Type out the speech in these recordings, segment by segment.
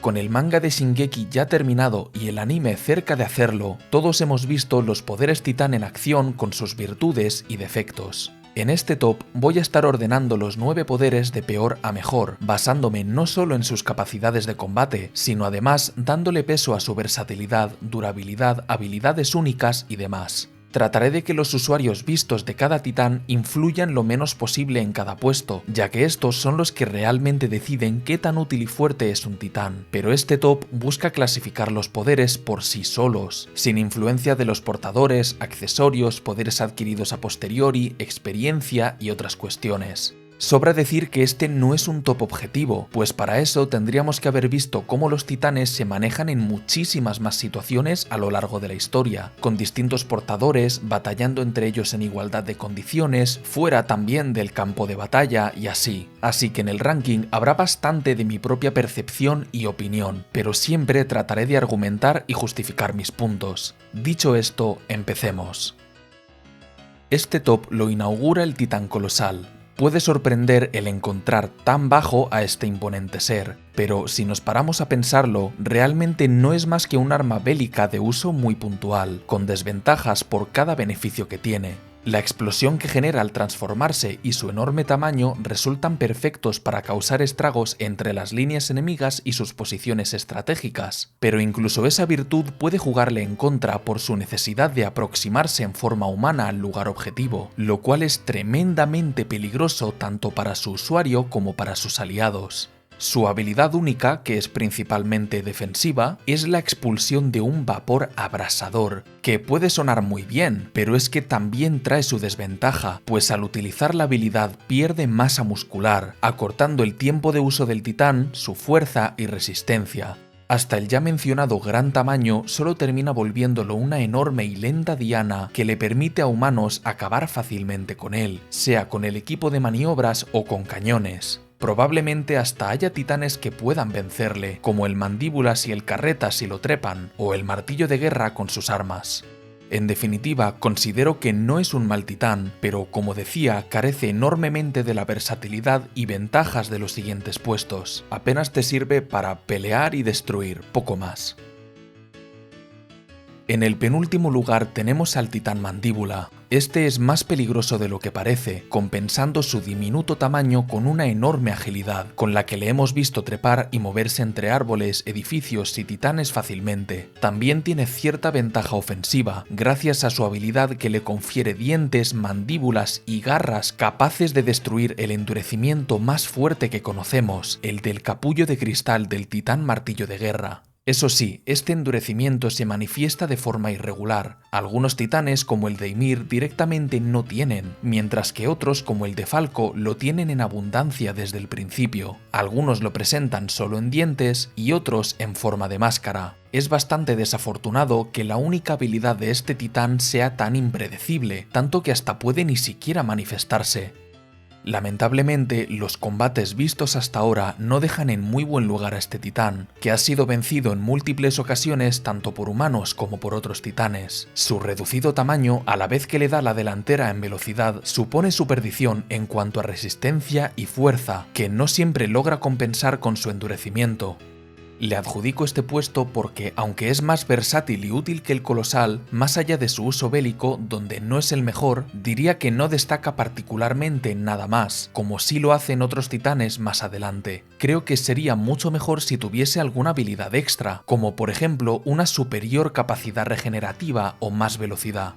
Con el manga de Shingeki ya terminado y el anime cerca de hacerlo, todos hemos visto los poderes titán en acción con sus virtudes y defectos. En este top voy a estar ordenando los 9 poderes de peor a mejor, basándome no solo en sus capacidades de combate, sino además dándole peso a su versatilidad, durabilidad, habilidades únicas y demás. Trataré de que los usuarios vistos de cada titán influyan lo menos posible en cada puesto, ya que estos son los que realmente deciden qué tan útil y fuerte es un titán, pero este top busca clasificar los poderes por sí solos, sin influencia de los portadores, accesorios, poderes adquiridos a posteriori, experiencia y otras cuestiones. Sobra decir que este no es un top objetivo, pues para eso tendríamos que haber visto cómo los titanes se manejan en muchísimas más situaciones a lo largo de la historia, con distintos portadores, batallando entre ellos en igualdad de condiciones, fuera también del campo de batalla y así. Así que en el ranking habrá bastante de mi propia percepción y opinión, pero siempre trataré de argumentar y justificar mis puntos. Dicho esto, empecemos. Este top lo inaugura el titán colosal. Puede sorprender el encontrar tan bajo a este imponente ser, pero si nos paramos a pensarlo, realmente no es más que un arma bélica de uso muy puntual, con desventajas por cada beneficio que tiene. La explosión que genera al transformarse y su enorme tamaño resultan perfectos para causar estragos entre las líneas enemigas y sus posiciones estratégicas, pero incluso esa virtud puede jugarle en contra por su necesidad de aproximarse en forma humana al lugar objetivo, lo cual es tremendamente peligroso tanto para su usuario como para sus aliados. Su habilidad única, que es principalmente defensiva, es la expulsión de un vapor abrasador, que puede sonar muy bien, pero es que también trae su desventaja, pues al utilizar la habilidad pierde masa muscular, acortando el tiempo de uso del titán, su fuerza y resistencia. Hasta el ya mencionado gran tamaño solo termina volviéndolo una enorme y lenta diana que le permite a humanos acabar fácilmente con él, sea con el equipo de maniobras o con cañones. Probablemente hasta haya titanes que puedan vencerle, como el Mandíbulas y el Carreta si lo trepan, o el Martillo de Guerra con sus armas. En definitiva, considero que no es un mal titán, pero como decía, carece enormemente de la versatilidad y ventajas de los siguientes puestos. Apenas te sirve para pelear y destruir, poco más. En el penúltimo lugar tenemos al titán Mandíbula. Este es más peligroso de lo que parece, compensando su diminuto tamaño con una enorme agilidad, con la que le hemos visto trepar y moverse entre árboles, edificios y titanes fácilmente. También tiene cierta ventaja ofensiva, gracias a su habilidad que le confiere dientes, mandíbulas y garras capaces de destruir el endurecimiento más fuerte que conocemos, el del capullo de cristal del titán Martillo de Guerra. Eso sí, este endurecimiento se manifiesta de forma irregular. Algunos titanes, como el de Ymir, directamente no tienen, mientras que otros, como el de Falco, lo tienen en abundancia desde el principio. Algunos lo presentan solo en dientes y otros en forma de máscara. Es bastante desafortunado que la única habilidad de este titán sea tan impredecible, tanto que hasta puede ni siquiera manifestarse. Lamentablemente, los combates vistos hasta ahora no dejan en muy buen lugar a este titán, que ha sido vencido en múltiples ocasiones tanto por humanos como por otros titanes. Su reducido tamaño, a la vez que le da la delantera en velocidad, supone su perdición en cuanto a resistencia y fuerza, que no siempre logra compensar con su endurecimiento. Le adjudico este puesto porque, aunque es más versátil y útil que el colosal, más allá de su uso bélico, donde no es el mejor, diría que no destaca particularmente en nada más, como sí lo hacen otros titanes más adelante. Creo que sería mucho mejor si tuviese alguna habilidad extra, como por ejemplo una superior capacidad regenerativa o más velocidad.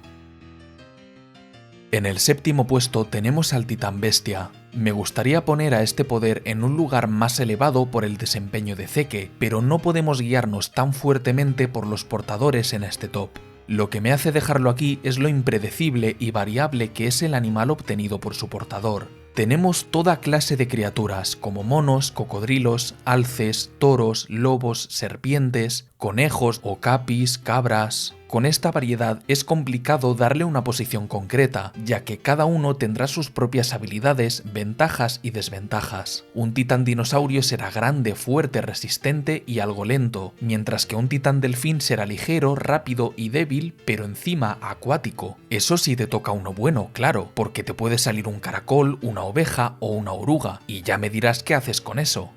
En el séptimo puesto tenemos al titán bestia. Me gustaría poner a este poder en un lugar más elevado por el desempeño de Zeke, pero no podemos guiarnos tan fuertemente por los portadores en este top. Lo que me hace dejarlo aquí es lo impredecible y variable que es el animal obtenido por su portador. Tenemos toda clase de criaturas, como monos, cocodrilos, alces, toros, lobos, serpientes, conejos, okapis, cabras. Con esta variedad es complicado darle una posición concreta, ya que cada uno tendrá sus propias habilidades, ventajas y desventajas. Un titán dinosaurio será grande, fuerte, resistente y algo lento, mientras que un titán delfín será ligero, rápido y débil, pero encima acuático. Eso sí te toca uno bueno, claro, porque te puede salir un caracol, una oveja o una oruga, y ya me dirás qué haces con eso.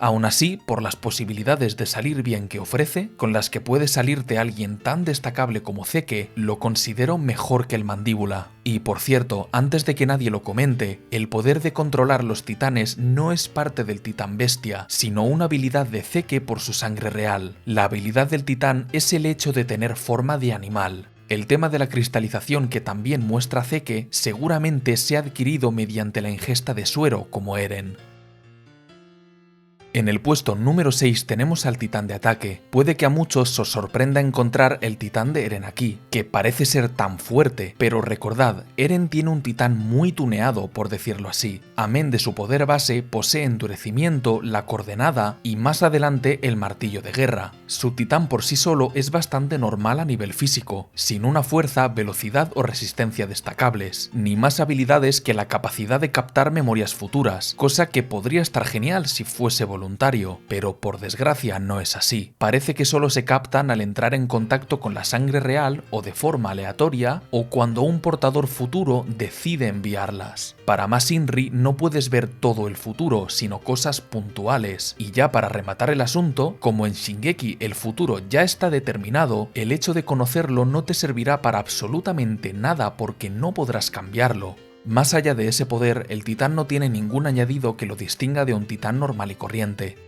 Aún así, por las posibilidades de salir bien que ofrece, con las que puede salirte alguien tan destacable como Zeke, lo considero mejor que el Mandíbula. Y por cierto, antes de que nadie lo comente, el poder de controlar los titanes no es parte del titán bestia, sino una habilidad de Zeke por su sangre real. La habilidad del titán es el hecho de tener forma de animal. El tema de la cristalización que también muestra Zeke seguramente se ha adquirido mediante la ingesta de suero como Eren. En el puesto número 6 tenemos al titán de ataque. Puede que a muchos os sorprenda encontrar el titán de Eren aquí, que parece ser tan fuerte, pero recordad, Eren tiene un titán muy tuneado, por decirlo así. Amén de su poder base, posee endurecimiento, la coordenada y más adelante el martillo de guerra. Su titán por sí solo es bastante normal a nivel físico, sin una fuerza, velocidad o resistencia destacables, ni más habilidades que la capacidad de captar memorias futuras, cosa que podría estar genial si fuese voluntario, pero por desgracia no es así. Parece que solo se captan al entrar en contacto con la sangre real o de forma aleatoria o cuando un portador futuro decide enviarlas. Para más Inri no puedes ver todo el futuro, sino cosas puntuales. Y ya para rematar el asunto, como en Shingeki el futuro ya está determinado, el hecho de conocerlo no te servirá para absolutamente nada porque no podrás cambiarlo. Más allá de ese poder, el titán no tiene ningún añadido que lo distinga de un titán normal y corriente.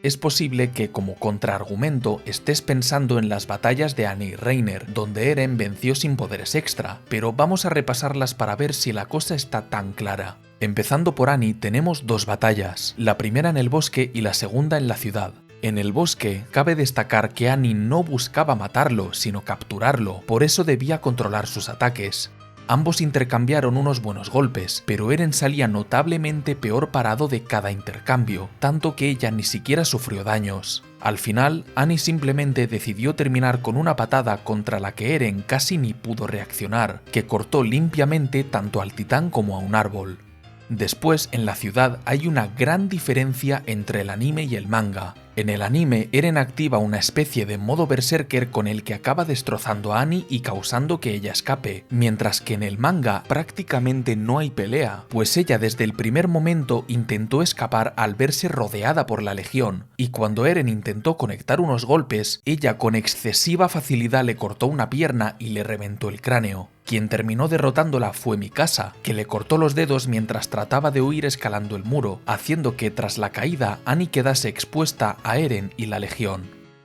Es posible que, como contraargumento, estés pensando en las batallas de Annie y Reiner, donde Eren venció sin poderes extra, pero vamos a repasarlas para ver si la cosa está tan clara. Empezando por Annie, tenemos dos batallas, la primera en el bosque y la segunda en la ciudad. En el bosque, cabe destacar que Annie no buscaba matarlo, sino capturarlo, por eso debía controlar sus ataques. Ambos intercambiaron unos buenos golpes, pero Eren salía notablemente peor parado de cada intercambio, tanto que ella ni siquiera sufrió daños. Al final, Annie simplemente decidió terminar con una patada contra la que Eren casi ni pudo reaccionar, que cortó limpiamente tanto al titán como a un árbol. Después, en la ciudad hay una gran diferencia entre el anime y el manga. En el anime, Eren activa una especie de modo berserker con el que acaba destrozando a Annie y causando que ella escape, mientras que en el manga prácticamente no hay pelea, pues ella desde el primer momento intentó escapar al verse rodeada por la legión, y cuando Eren intentó conectar unos golpes, ella con excesiva facilidad le cortó una pierna y le reventó el cráneo. Quien terminó derrotándola fue Mikasa, que le cortó los dedos mientras trataba de huir escalando el muro, haciendo que tras la caída Annie quedase expuesta a Eren y la legión.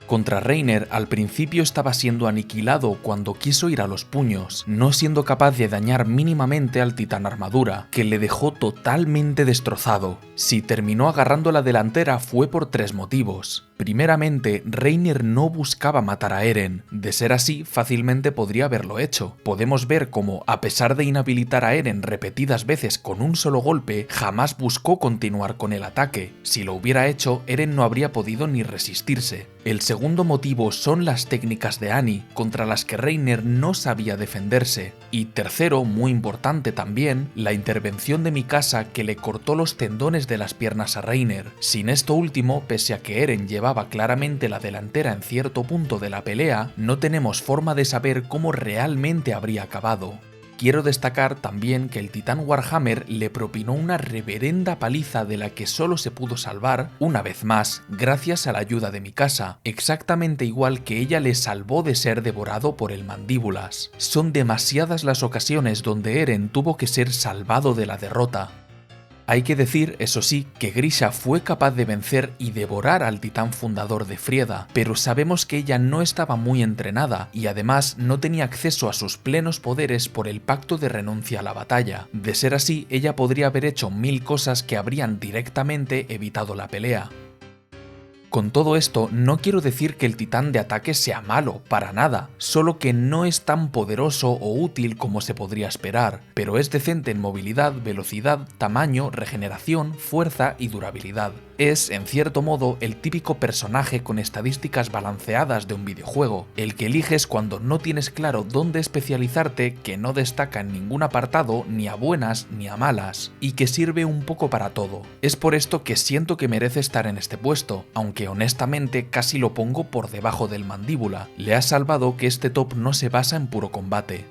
Contra Reiner al principio estaba siendo aniquilado cuando quiso ir a los puños, no siendo capaz de dañar mínimamente al titán armadura, que le dejó totalmente destrozado. Si terminó agarrando la delantera fue por tres motivos. Primeramente, Reiner no buscaba matar a Eren, de ser así fácilmente podría haberlo hecho. Podemos ver cómo, a pesar de inhabilitar a Eren repetidas veces con un solo golpe, jamás buscó continuar con el ataque. Si lo hubiera hecho, Eren no habría podido ni resistirse. El segundo motivo son las técnicas de Annie, contra las que Reiner no sabía defenderse. Y tercero, muy importante también, la intervención de Mikasa que le cortó los tendones de las piernas a Reiner. Sin esto último, pese a que Eren llevaba claramente la delantera en cierto punto de la pelea, no tenemos forma de saber cómo realmente habría acabado. Quiero destacar también que el titán Warhammer le propinó una reverenda paliza de la que solo se pudo salvar, una vez más, gracias a la ayuda de Mikasa, exactamente igual que ella le salvó de ser devorado por el Mandíbulas. Son demasiadas las ocasiones donde Eren tuvo que ser salvado de la derrota. Hay que decir, eso sí, que Grisha fue capaz de vencer y devorar al titán fundador de Frieda, pero sabemos que ella no estaba muy entrenada y además no tenía acceso a sus plenos poderes por el pacto de renuncia a la batalla. De ser así, ella podría haber hecho mil cosas que habrían directamente evitado la pelea. Con todo esto, no quiero decir que el titán de ataque sea malo, para nada, solo que no es tan poderoso o útil como se podría esperar, pero es decente en movilidad, velocidad, tamaño, regeneración, fuerza y durabilidad. Es, en cierto modo, el típico personaje con estadísticas balanceadas de un videojuego, el que eliges cuando no tienes claro dónde especializarte, que no destaca en ningún apartado, ni a buenas ni a malas, y que sirve un poco para todo. Es por esto que siento que merece estar en este puesto, aunque honestamente casi lo pongo por debajo del Mandíbula. Le ha salvado que este top no se basa en puro combate.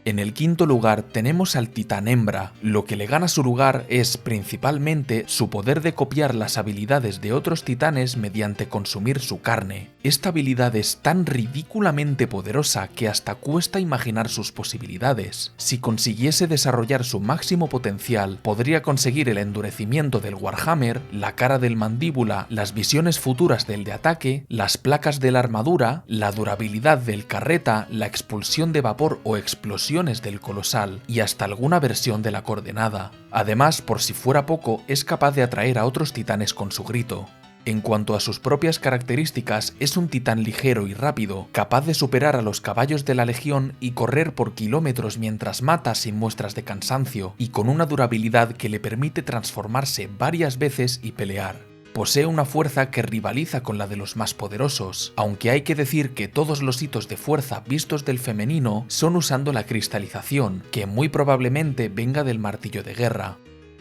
En el quinto lugar tenemos al titán hembra. Lo que le gana su lugar es principalmente su poder de copiar las habilidades de otros titanes mediante consumir su carne. Esta habilidad es tan ridículamente poderosa que hasta cuesta imaginar sus posibilidades. Si consiguiese desarrollar su máximo potencial, podría conseguir el endurecimiento del Warhammer, la cara del mandíbula, las visiones futuras del de ataque, las placas de la armadura, la durabilidad del carreta, la expulsión de vapor o explosión del colosal y hasta alguna versión de la coordenada. Además, por si fuera poco, es capaz de atraer a otros titanes con su grito. En cuanto a sus propias características, es un titán ligero y rápido, capaz de superar a los caballos de la legión y correr por kilómetros mientras mata sin muestras de cansancio, y con una durabilidad que le permite transformarse varias veces y pelear. Posee una fuerza que rivaliza con la de los más poderosos, aunque hay que decir que todos los hitos de fuerza vistos del femenino son usando la cristalización, que muy probablemente venga del martillo de guerra.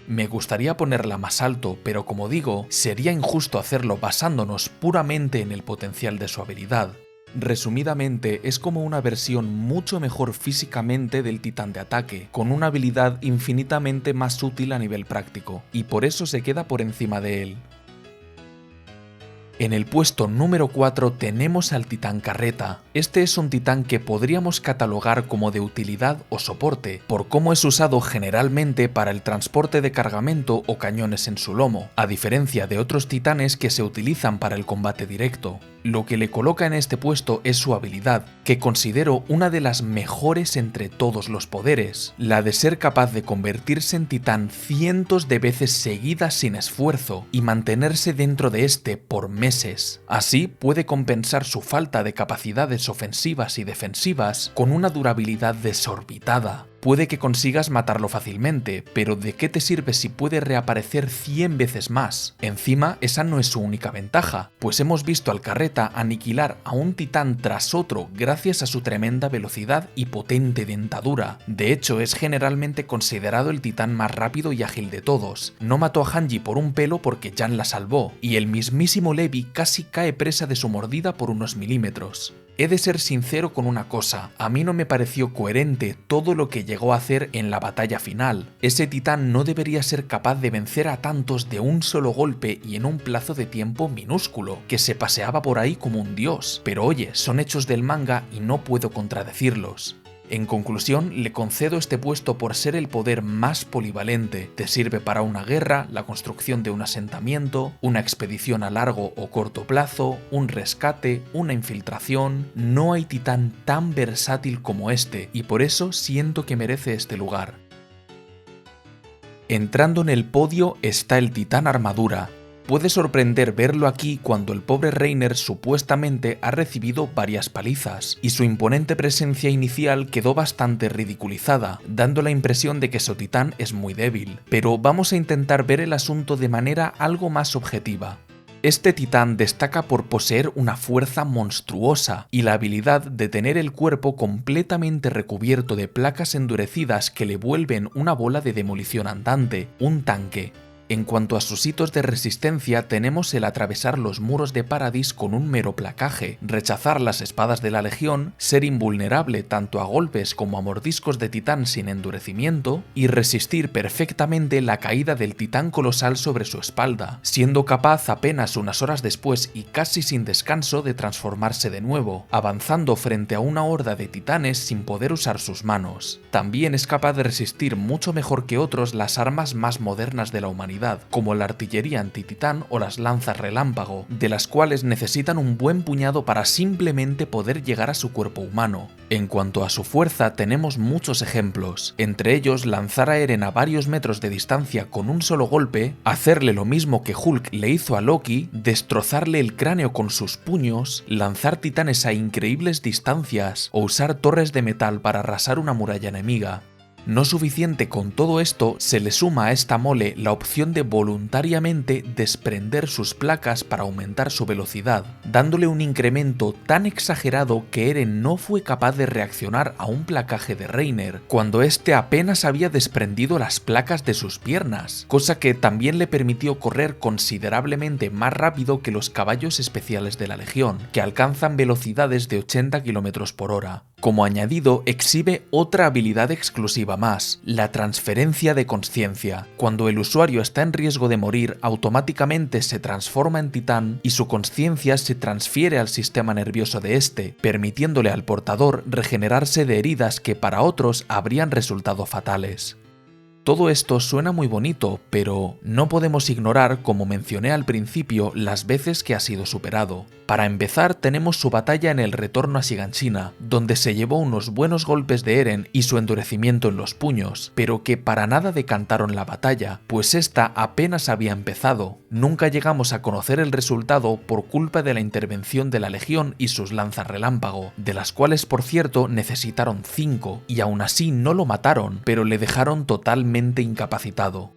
Me gustaría ponerla más alto, pero como digo, sería injusto hacerlo basándonos puramente en el potencial de su habilidad. Resumidamente, es como una versión mucho mejor físicamente del titán de ataque, con una habilidad infinitamente más útil a nivel práctico, y por eso se queda por encima de él. En el puesto número 4 tenemos al titán carreta. Este es un titán que podríamos catalogar como de utilidad o soporte, por cómo es usado generalmente para el transporte de cargamento o cañones en su lomo, a diferencia de otros titanes que se utilizan para el combate directo. Lo que le coloca en este puesto es su habilidad, que considero una de las mejores entre todos los poderes, la de ser capaz de convertirse en titán cientos de veces seguidas sin esfuerzo y mantenerse dentro de este por meses. Así puede compensar su falta de capacidades ofensivas y defensivas con una durabilidad desorbitada. Puede que consigas matarlo fácilmente, pero ¿de qué te sirve si puede reaparecer 100 veces más? Encima, esa no es su única ventaja, pues hemos visto al carreta aniquilar a un titán tras otro gracias a su tremenda velocidad y potente dentadura. De hecho, es generalmente considerado el titán más rápido y ágil de todos. No mató a Hanji por un pelo porque Jan la salvó, y el mismísimo Levi casi cae presa de su mordida por unos milímetros. He de ser sincero con una cosa, a mí no me pareció coherente todo lo que llegó a hacer en la batalla final. Ese titán no debería ser capaz de vencer a tantos de un solo golpe y en un plazo de tiempo minúsculo, que se paseaba por ahí como un dios. Pero oye, son hechos del manga y no puedo contradecirlos. En conclusión, le concedo este puesto por ser el poder más polivalente. Te sirve para una guerra, la construcción de un asentamiento, una expedición a largo o corto plazo, un rescate, una infiltración. No hay titán tan versátil como este, y por eso siento que merece este lugar. Entrando en el podio está el titán armadura. Puede sorprender verlo aquí cuando el pobre Reiner supuestamente ha recibido varias palizas, y su imponente presencia inicial quedó bastante ridiculizada, dando la impresión de que su titán es muy débil. Pero vamos a intentar ver el asunto de manera algo más objetiva. Este titán destaca por poseer una fuerza monstruosa y la habilidad de tener el cuerpo completamente recubierto de placas endurecidas que le vuelven una bola de demolición andante, un tanque. En cuanto a sus hitos de resistencia, tenemos el atravesar los muros de Paradis con un mero placaje, rechazar las espadas de la Legión, ser invulnerable tanto a golpes como a mordiscos de titán sin endurecimiento, y resistir perfectamente la caída del titán colosal sobre su espalda, siendo capaz apenas unas horas después y casi sin descanso de transformarse de nuevo, avanzando frente a una horda de titanes sin poder usar sus manos. También es capaz de resistir mucho mejor que otros las armas más modernas de la humanidad, como la artillería antititán o las lanzas relámpago, de las cuales necesitan un buen puñado para simplemente poder llegar a su cuerpo humano. En cuanto a su fuerza, tenemos muchos ejemplos, entre ellos lanzar a Eren a varios metros de distancia con un solo golpe, hacerle lo mismo que Hulk le hizo a Loki, destrozarle el cráneo con sus puños, lanzar titanes a increíbles distancias o usar torres de metal para arrasar una muralla enemiga. No suficiente con todo esto, se le suma a esta mole la opción de voluntariamente desprender sus placas para aumentar su velocidad, dándole un incremento tan exagerado que Eren no fue capaz de reaccionar a un placaje de Reiner, cuando este apenas había desprendido las placas de sus piernas, cosa que también le permitió correr considerablemente más rápido que los caballos especiales de la Legión, que alcanzan velocidades de 80 km por hora. Como añadido, exhibe otra habilidad exclusiva más, la transferencia de consciencia. Cuando el usuario está en riesgo de morir, automáticamente se transforma en titán y su consciencia se transfiere al sistema nervioso de este, permitiéndole al portador regenerarse de heridas que para otros habrían resultado fatales. Todo esto suena muy bonito, pero no podemos ignorar, como mencioné al principio, las veces que ha sido superado. Para empezar, tenemos su batalla en el retorno a Shiganshina, donde se llevó unos buenos golpes de Eren y su endurecimiento en los puños, pero que para nada decantaron la batalla, pues esta apenas había empezado. Nunca llegamos a conocer el resultado por culpa de la intervención de la Legión y sus lanzas relámpago, de las cuales por cierto necesitaron 5, y aún así no lo mataron, pero le dejaron totalmente incapacitado.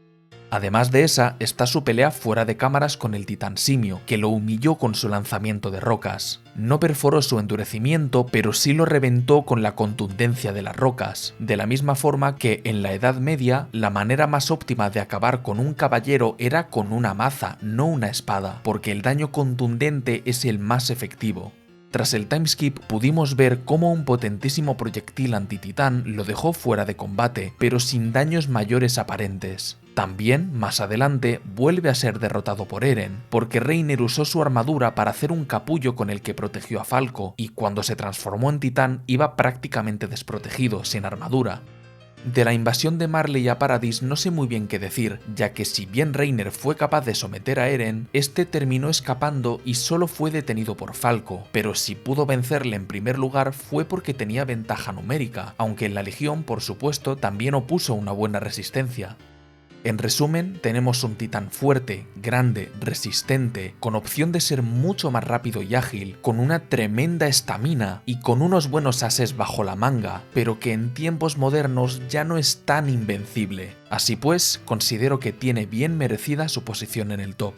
Además de esa, está su pelea fuera de cámaras con el titán simio, que lo humilló con su lanzamiento de rocas. No perforó su endurecimiento, pero sí lo reventó con la contundencia de las rocas, de la misma forma que en la Edad Media la manera más óptima de acabar con un caballero era con una maza, no una espada, porque el daño contundente es el más efectivo. Tras el timeskip pudimos ver cómo un potentísimo proyectil antititán lo dejó fuera de combate, pero sin daños mayores aparentes. También, más adelante, vuelve a ser derrotado por Eren, porque Reiner usó su armadura para hacer un capullo con el que protegió a Falco, y cuando se transformó en titán iba prácticamente desprotegido, sin armadura. De la invasión de Marley a Paradis no sé muy bien qué decir, ya que si bien Reiner fue capaz de someter a Eren, este terminó escapando y solo fue detenido por Falco, pero si pudo vencerle en primer lugar fue porque tenía ventaja numérica, aunque en la Legión, por supuesto, también opuso una buena resistencia. En resumen, tenemos un titán fuerte, grande, resistente, con opción de ser mucho más rápido y ágil, con una tremenda estamina y con unos buenos ases bajo la manga, pero que en tiempos modernos ya no es tan invencible. Así pues, considero que tiene bien merecida su posición en el top.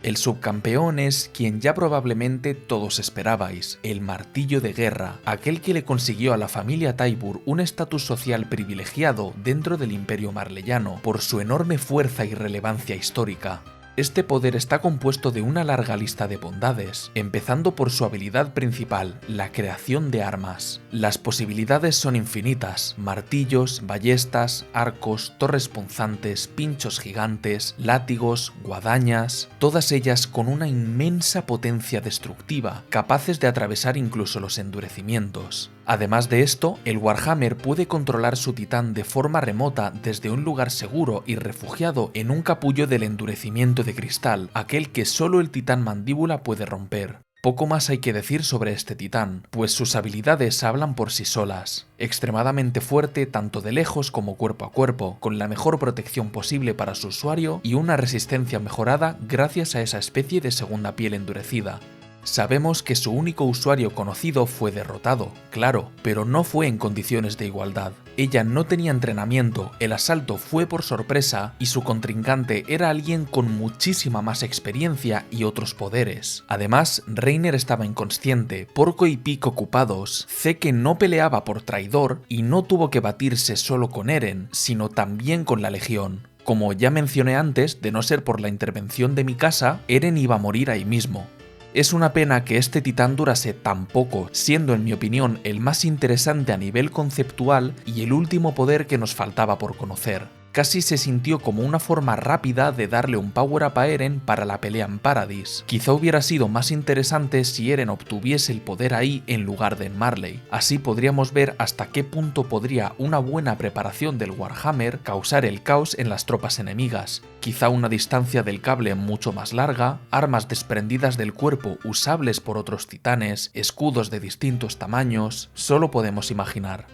El subcampeón es quien ya probablemente todos esperabais, el martillo de guerra, aquel que le consiguió a la familia Tybur un estatus social privilegiado dentro del Imperio Marleyano por su enorme fuerza y relevancia histórica. Este poder está compuesto de una larga lista de bondades, empezando por su habilidad principal, la creación de armas. Las posibilidades son infinitas: martillos, ballestas, arcos, torres punzantes, pinchos gigantes, látigos, guadañas, todas ellas con una inmensa potencia destructiva, capaces de atravesar incluso los endurecimientos. Además de esto, el Warhammer puede controlar su titán de forma remota desde un lugar seguro y refugiado en un capullo del endurecimiento de cristal, aquel que solo el titán mandíbula puede romper. Poco más hay que decir sobre este titán, pues sus habilidades hablan por sí solas. Extremadamente fuerte tanto de lejos como cuerpo a cuerpo, con la mejor protección posible para su usuario y una resistencia mejorada gracias a esa especie de segunda piel endurecida. Sabemos que su único usuario conocido fue derrotado, claro, pero no fue en condiciones de igualdad. Ella no tenía entrenamiento, el asalto fue por sorpresa y su contrincante era alguien con muchísima más experiencia y otros poderes. Además, Reiner estaba inconsciente, Porco y Pieck ocupados, Zeke no peleaba por traidor y no tuvo que batirse solo con Eren, sino también con la Legión. Como ya mencioné antes, de no ser por la intervención de Mikasa, Eren iba a morir ahí mismo. Es una pena que este titán durase tan poco, siendo en mi opinión el más interesante a nivel conceptual y el último poder que nos faltaba por conocer. Casi se sintió como una forma rápida de darle un power-up a Eren para la pelea en Paradis. Quizá hubiera sido más interesante si Eren obtuviese el poder ahí en lugar de en Marley. Así podríamos ver hasta qué punto podría una buena preparación del Warhammer causar el caos en las tropas enemigas. Quizá una distancia del cable mucho más larga, armas desprendidas del cuerpo usables por otros titanes, escudos de distintos tamaños, solo podemos imaginar.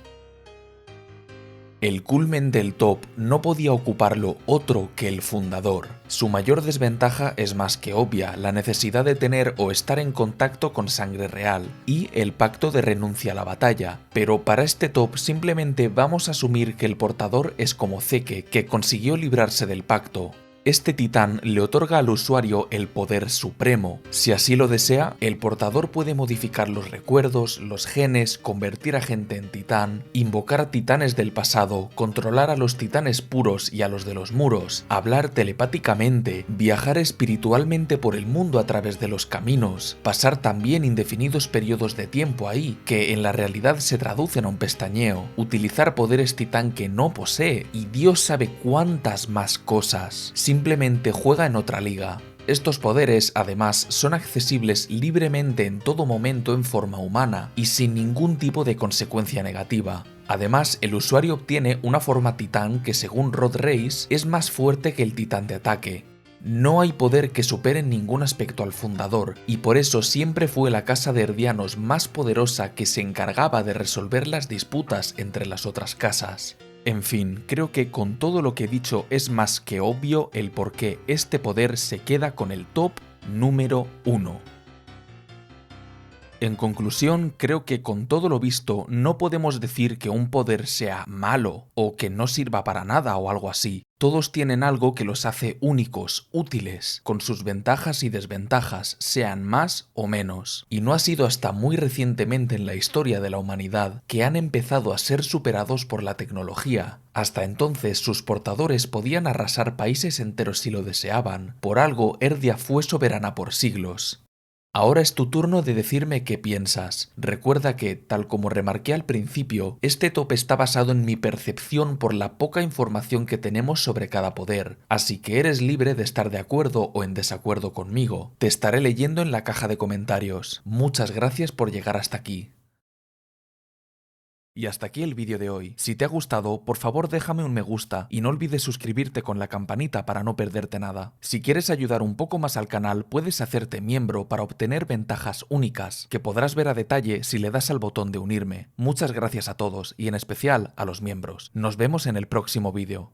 El culmen del top no podía ocuparlo otro que el fundador. Su mayor desventaja es más que obvia, la necesidad de tener o estar en contacto con sangre real, y el pacto de renuncia a la batalla. Pero para este top simplemente vamos a asumir que el portador es como Zeke, que consiguió librarse del pacto. Este titán le otorga al usuario el poder supremo. Si así lo desea, el portador puede modificar los recuerdos, los genes, convertir a gente en titán, invocar a titanes del pasado, controlar a los titanes puros y a los de los muros, hablar telepáticamente, viajar espiritualmente por el mundo a través de los caminos, pasar también indefinidos periodos de tiempo ahí, que en la realidad se traducen a un pestañeo, utilizar poderes titán que no posee y Dios sabe cuántas más cosas. Simplemente juega en otra liga. Estos poderes, además, son accesibles libremente en todo momento en forma humana y sin ningún tipo de consecuencia negativa. Además, el usuario obtiene una forma titán que, según Rod Reis, es más fuerte que el titán de ataque. No hay poder que supere en ningún aspecto al fundador, y por eso siempre fue la casa de Herdianos más poderosa que se encargaba de resolver las disputas entre las otras casas. En fin, creo que con todo lo que he dicho es más que obvio el por qué este poder se queda con el top número 1. En conclusión, creo que con todo lo visto no podemos decir que un poder sea malo o que no sirva para nada o algo así. Todos tienen algo que los hace únicos, útiles, con sus ventajas y desventajas, sean más o menos. Y no ha sido hasta muy recientemente en la historia de la humanidad que han empezado a ser superados por la tecnología. Hasta entonces sus portadores podían arrasar países enteros si lo deseaban. Por algo, Erdia fue soberana por siglos. Ahora es tu turno de decirme qué piensas. Recuerda que, tal como remarqué al principio, este top está basado en mi percepción por la poca información que tenemos sobre cada poder, así que eres libre de estar de acuerdo o en desacuerdo conmigo. Te estaré leyendo en la caja de comentarios. Muchas gracias por llegar hasta aquí. Y hasta aquí el vídeo de hoy. Si te ha gustado, por favor déjame un me gusta y no olvides suscribirte con la campanita para no perderte nada. Si quieres ayudar un poco más al canal, puedes hacerte miembro para obtener ventajas únicas, que podrás ver a detalle si le das al botón de unirme. Muchas gracias a todos y en especial a los miembros. Nos vemos en el próximo vídeo.